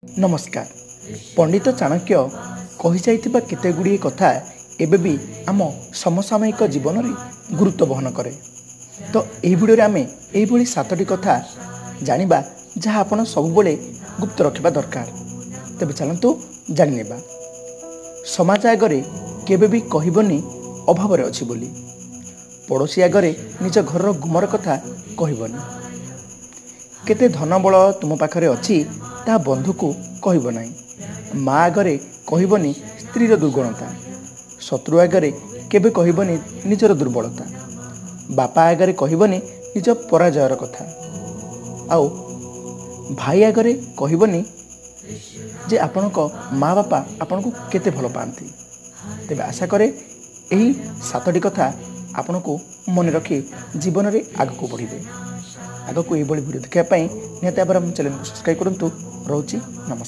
नमस्कार। पंडित चाणक्य कही जाइथिबा केतेगुड़िए कथा एबे भी आम समसामयिक जीवन में गुरुत्व बहन करे। तो यही भिडियो आम यही 7टी कथा जानिबा जहाँ आपण सबुबले गुप्त रखिबा दरकार। तेबे चलंतु जानिनेबा। समाज आगरे केबे भी कहबनी अभाव रे अछि बोली। पड़ोसी आगरे निज घर गुमर कथा कहबनी। केते धन बल तुम पाखरे अछि ता बंधु को कहब नहीं। माँ आगरे कहबनी स्त्रीर दुर्गुणता। शत्रु आगरे केबे कहबनी निजर दुर्बलता। बापा आगरे कहबनी निज पराजयर कथा। आउ भाई आगरे कहबनी जे आपणक माँ बापा आपण को केते भल पाती। तेबे आशा करे यही 7टी कथा आपण को मन रखी जीवन में आग को बढ़े। आग को ये वीडियो देखापी निहत चैनल को सब्सक्राइब करूँ। रोची नमस्कार।